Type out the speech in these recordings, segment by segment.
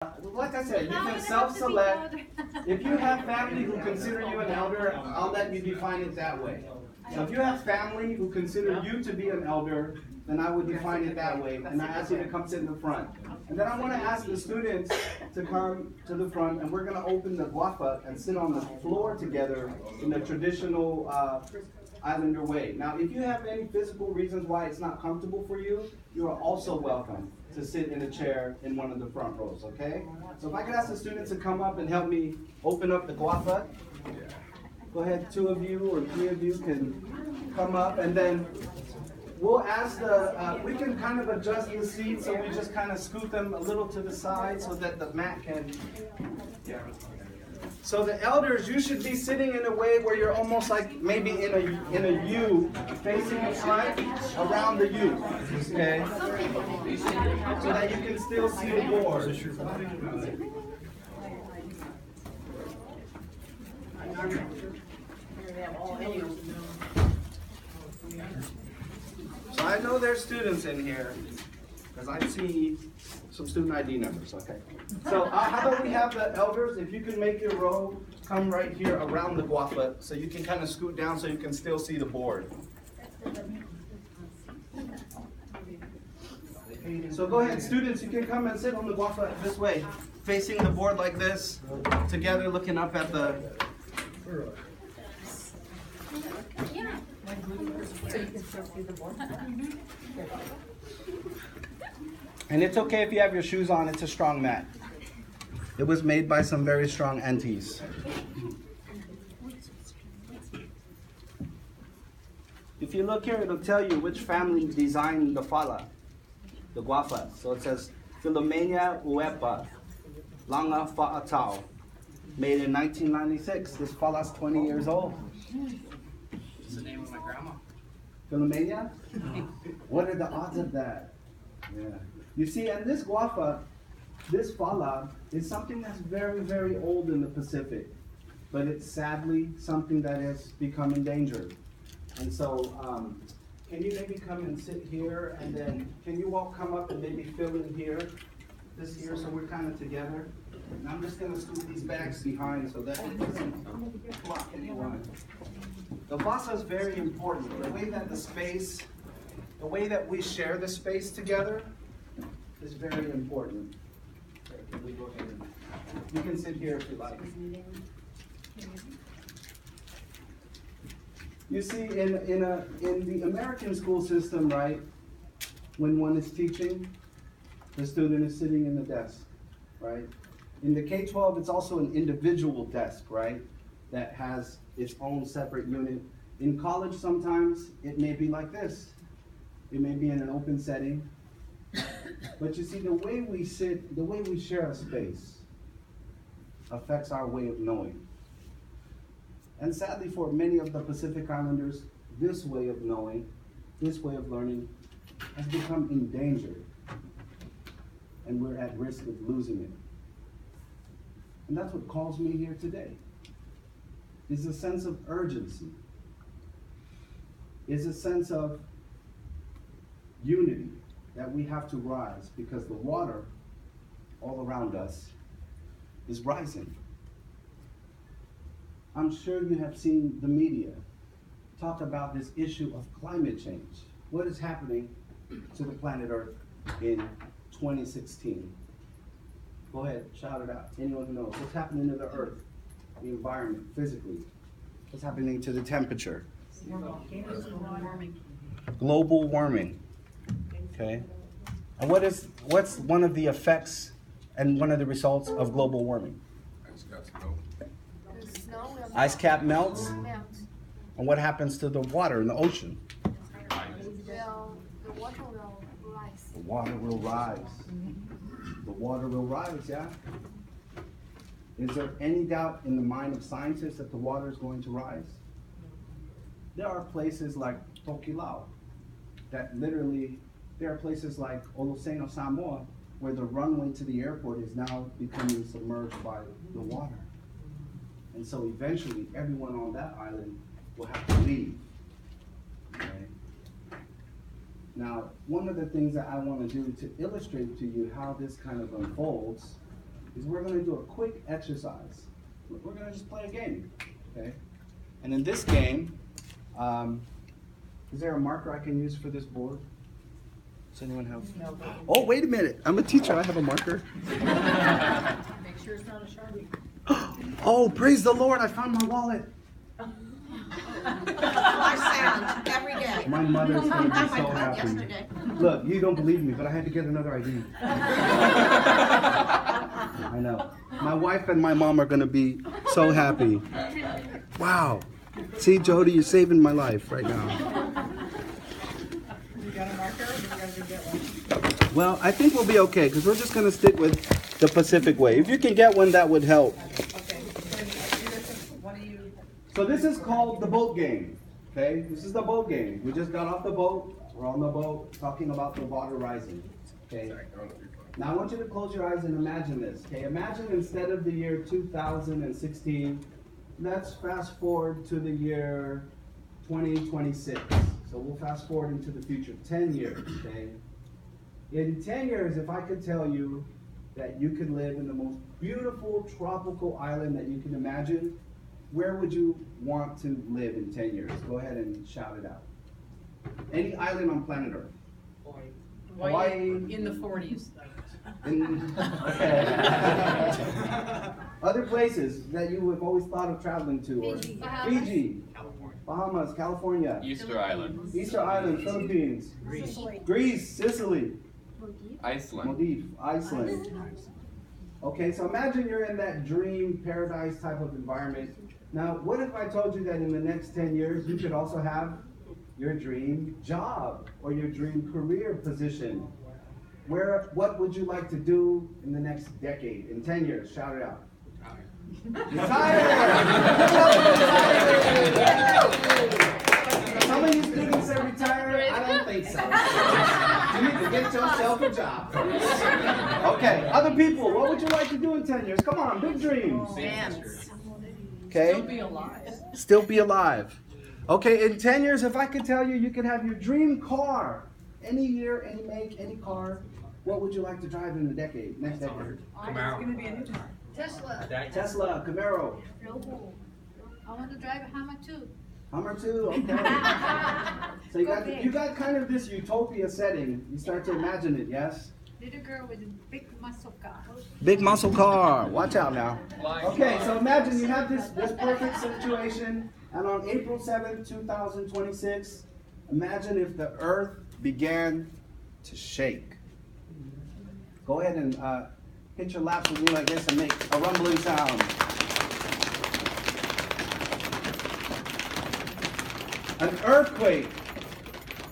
Like I said, you can self-select. If you have family who consider you an elder, I'll let you define it that way. So if you have family who consider you to be an elder, then I would define it that way. And I ask you to come sit in the front. And then I want to ask the students to come to the front, and we're going to open the guafa and sit on the floor together in the traditional Islander way. Now, if you have any physical reasons why it's not comfortable for you, you are also welcome to sit in a chair in one of the front rows, okay? So if I could ask the students to come up and help me open up the guafa. Go ahead, 2 of you or 3 of you can come up, and then we'll ask we can kind of adjust the seats, so we just kind of scoot them a little to the side so that the mat can, So the elders, you should be sitting in a way where you're almost like maybe in a U, facing the front around the U, okay? So that you can still see the board. So I know there's students in here, because I see some student ID numbers, okay. So how about we have the elders, if you can make your row, come right here around the guafa, so you can kind of scoot down so you can still see the board. So go ahead, students, you can come and sit on the guafa this way, facing the board like this, together looking up at the... And it's okay if you have your shoes on, it's a strong mat. It was made by some very strong aunties. If you look here, it'll tell you which family designed the fala, the guafa. So it says, Philomena Uepa, Langa Fa'atao, made in 1996. This fala's 20 years old. What's the name of my grandma? Philomena? What are the odds of that? Yeah. You see, and this guafa, this fala, is something that's very, very old in the Pacific, but it's sadly something that has become endangered. And so, can you maybe come and sit here, and then can you all come up and maybe fill in here, this here, so we're kind of together? And I'm just going to scoot these bags behind so that it doesn't block anyone. The vasa is very important. The way that the way that we share the space together is very important. Can we go ahead and, you can sit here if you like. You see, in the American school system, right, when one is teaching, the student is sitting in the desk, right? In the K-12, it's also an individual desk, right, that has its own separate unit. In college, sometimes it may be like this. It may be in an open setting. But you see, the way we sit, the way we share a space affects our way of knowing. And sadly, for many of the Pacific Islanders, this way of knowing, this way of learning, has become endangered. And we're at risk of losing it. And that's what calls me here today, is a sense of urgency, is a sense of unity, that we have to rise because the water all around us is rising. I'm sure you have seen the media talk about this issue of climate change. What is happening to the planet Earth in 2016? Go ahead, shout it out. Anyone who knows. What's happening to the Earth, the environment, physically? What's happening to the temperature? Global warming. Okay. And what's one of the effects and one of the results of global warming? Ice cap melts. And what happens to the water in the ocean? The water will rise. The water will rise. The water will rise, yeah? Is there any doubt in the mind of scientists that the water is going to rise? There are places like Tokelau that literally, there are places like Oloseno, Samoa, where the runway to the airport is now becoming submerged by the water. And so eventually, everyone on that island will have to leave. Okay? Now, one of the things that I want to do to illustrate to you how this kind of unfolds is we're going to do a quick exercise. We're going to just play a game, okay? And in this game, is there a marker I can use for this board? Does anyone have? No. Oh, wait a minute. I'm a teacher. I have a marker. Make sure it's not a Sharpie. Oh, praise the Lord. I found my wallet. I sound every day. My mother's going to be I so found happy. yesterday. Look, you don't believe me, but I had to get another ID. I know. My wife and my mom are going to be so happy. Wow. See, Jody, you're saving my life right now. You got a marker or you guys get one? Well, I think we'll be okay because we're just going to stick with the Pacific way. If you can get one, that would help. Okay. What do you? So this is called the boat game. Okay, this is the boat game. We just got off the boat. We're on the boat talking about the water rising. Okay. Now I want you to close your eyes and imagine this. Okay, imagine instead of the year 2016, let's fast forward to the year 2026. So we'll fast forward into the future, 10 years. Okay. In 10 years, if I could tell you that you could live in the most beautiful tropical island that you can imagine, where would you want to live in 10 years? Go ahead and shout it out. Any island on planet Earth. Hawaii. In the 40s. Okay. Other places that you have always thought of traveling to? Or Fiji. Fiji, California. Bahamas, California, Easter Island, Easter Island, Philippines, Greece, Sicily, Iceland. Maldives, Iceland. Okay, so imagine you're in that dream paradise type of environment. Now, what if I told you that in the next 10 years you could also have your dream job or your dream career position? What would you like to do in the next decade, in 10 years? Shout it out. Retire! Some of you students are retired. I don't think so. You need to get yourself a job. Okay, other people, what would you like to do in 10 years? Come on, big dreams. Dance. Okay? Still be alive. Still be alive. Okay, in 10 years, if I could tell you, you could have your dream car. Any year, any make, any car. What would you like to drive in the decade, next decade? It's going to be a new car. Tesla. Tesla, Camaro, Robo. I want to drive a Hummer too. Hummer too, okay. So you got kind of this utopia setting. You start to imagine it, yes? Little girl with a big muscle car. Big muscle car. Watch out now. Okay, so imagine you have this perfect situation, and on April 7th, 2026, imagine if the earth began to shake. Go ahead and hit your laps with me like this and make a rumbling sound. An earthquake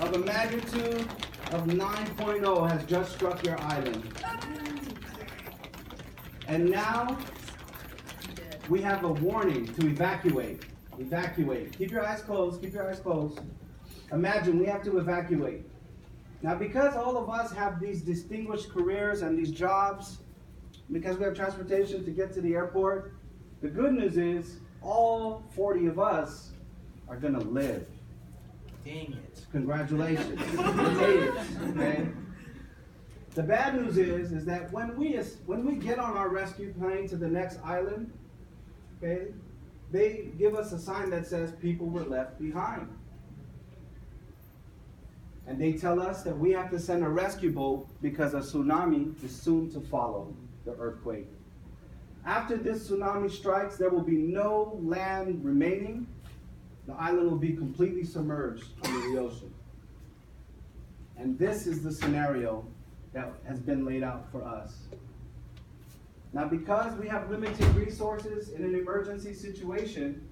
of a magnitude of 9.0 has just struck your island. And now we have a warning to evacuate. Evacuate. Keep your eyes closed. Keep your eyes closed. Imagine we have to evacuate. Now, because all of us have these distinguished careers and these jobs, because we have transportation to get to the airport, the good news is all 40 of us are going to live. Dang it. Congratulations. You made it, okay? The bad news is that when we get on our rescue plane to the next island, okay, they give us a sign that says people were left behind. And they tell us that we have to send a rescue boat because a tsunami is soon to follow the earthquake. After this tsunami strikes, there will be no land remaining. The island will be completely submerged under the ocean. And this is the scenario that has been laid out for us. Now, because we have limited resources in an emergency situation,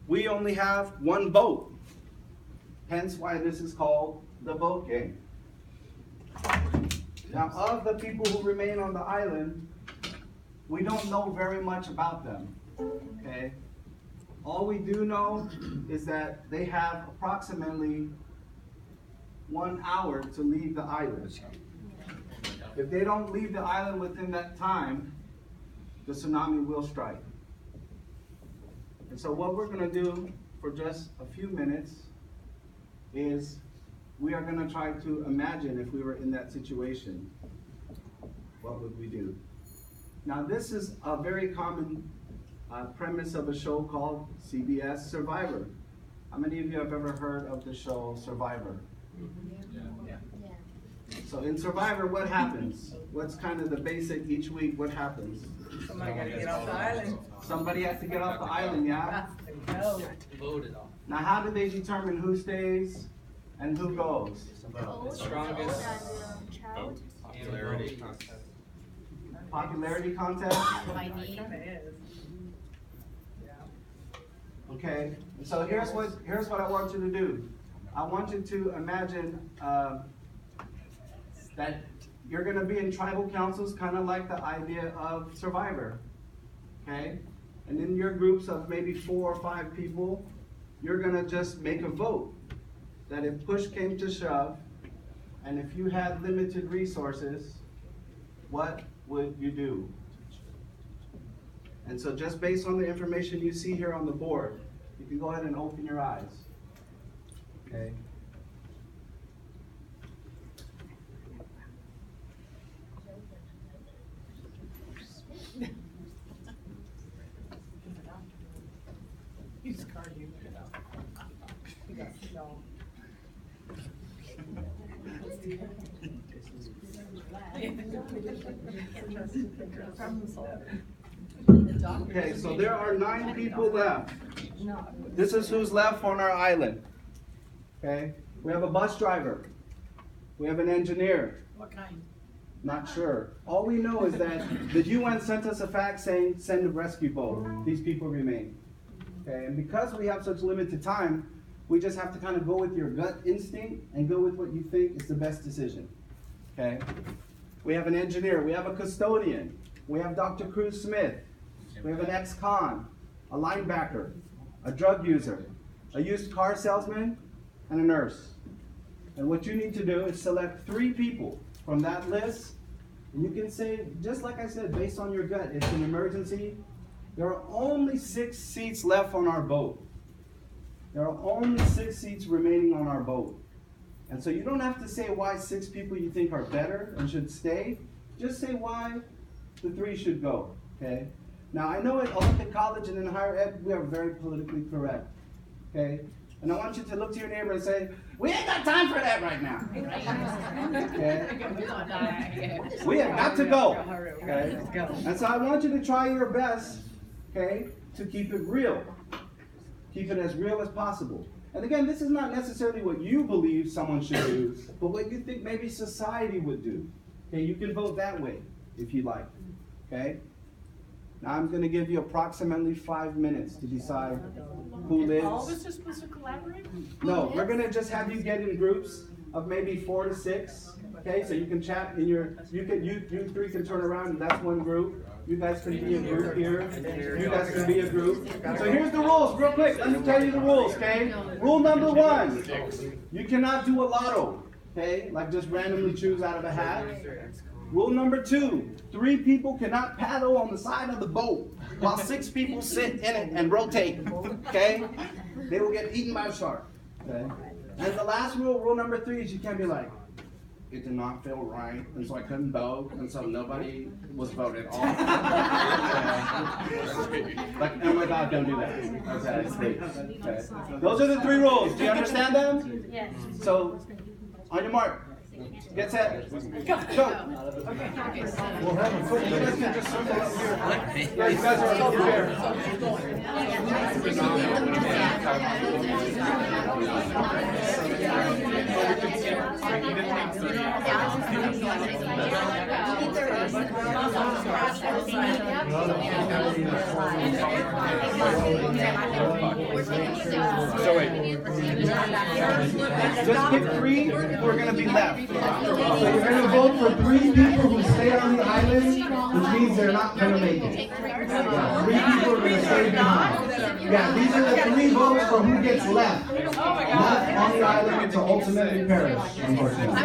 we only have one boat. Hence why this is called the boat game. Now, of the people who remain on the island, we don't know very much about them, okay? All we do know is that they have approximately 1 hour to leave the island. If they don't leave the island within that time, the tsunami will strike. And so what we're going to do for just a few minutes is we are going to try to imagine if we were in that situation, what would we do? Now this is a very common premise of a show called CBS Survivor. How many of you have ever heard of the show Survivor? So in Survivor, what happens? What's kind of the basic each week? What happens? Somebody gotta get off the island. Somebody has to get off the island, yeah? No. Voted on. Now how do they determine who stays and who goes? The strongest popularity. Popularity contest? Kinda is. Okay, so here's what I want you to do. I want you to imagine that you're gonna be in tribal councils, kind of like the idea of Survivor, okay? And in your groups of maybe 4 or 5 people, you're gonna just make a vote that if push came to shove, and if you had limited resources, what would you do? And so just based on the information you see here on the board, you can go ahead and open your eyes. Okay. You scarred you. You got no. Okay, so there are 9 people left. This is who's left on our island. Okay, we have a bus driver. We have an engineer. What kind? Not sure. All we know is that the UN sent us a fax saying, send a rescue boat. These people remain. Okay, and because we have such limited time, we just have to kind of go with your gut instinct and go with what you think is the best decision. Okay, we have an engineer, we have a custodian, we have Dr. Cruz Smith, we have an ex-con, a linebacker, a drug user, a used car salesman, and a nurse. And what you need to do is select 3 people from that list, and you can say, just like I said, based on your gut, it's an emergency. There are only 6 seats left on our boat. There are only 6 seats remaining on our boat. And so you don't have to say why 6 people you think are better and should stay. Just say why the 3 should go, okay? Now I know at Olympic College and in higher ed, we are very politically correct, okay? And I want you to look to your neighbor and say, we ain't got time for that right now. Okay? We have got to go. Okay? And so I want you to try your best, okay, to keep it real. Keep it as real as possible. And again, this is not necessarily what you believe someone should do, but what you think maybe society would do. Okay, you can vote that way if you like. Okay? Now I'm going to give you approximately 5 minutes to decide who lives. All of us are supposed to collaborate? No, we're gonna just have you get in groups of maybe 4 to 6. Okay, so you can chat in your, you 3 can turn around and that's one group. You guys can be a group here. You guys can be a group. So here's the rules, real quick. Let me tell you the rules, okay? Rule number 1, you cannot do a lotto, okay? Like just randomly choose out of a hat. Rule number 2, 3 people cannot paddle on the side of the boat while 6 people sit in it and rotate, okay? They will get eaten by a shark, okay? And the last rule, rule number 3, is you can't be like, it did not feel right, and so I couldn't vote, and so nobody was voted off. Like, oh my God, don't do that. Okay, please. Okay. Those are the 3 rules. Do you understand them? Yes. So, on your mark. Get set. Go. We'll have a quick. You guys can just circle up here. Yeah, you guys are over here. So wait. Just pick 3 who are going to be left. So you're going to vote for 3 people who stay on the island, which means they're not going to make it. 3 people are going to stay behind. Yeah, these are the 3 votes for who gets left. Left on the island to ultimately perish, unfortunately.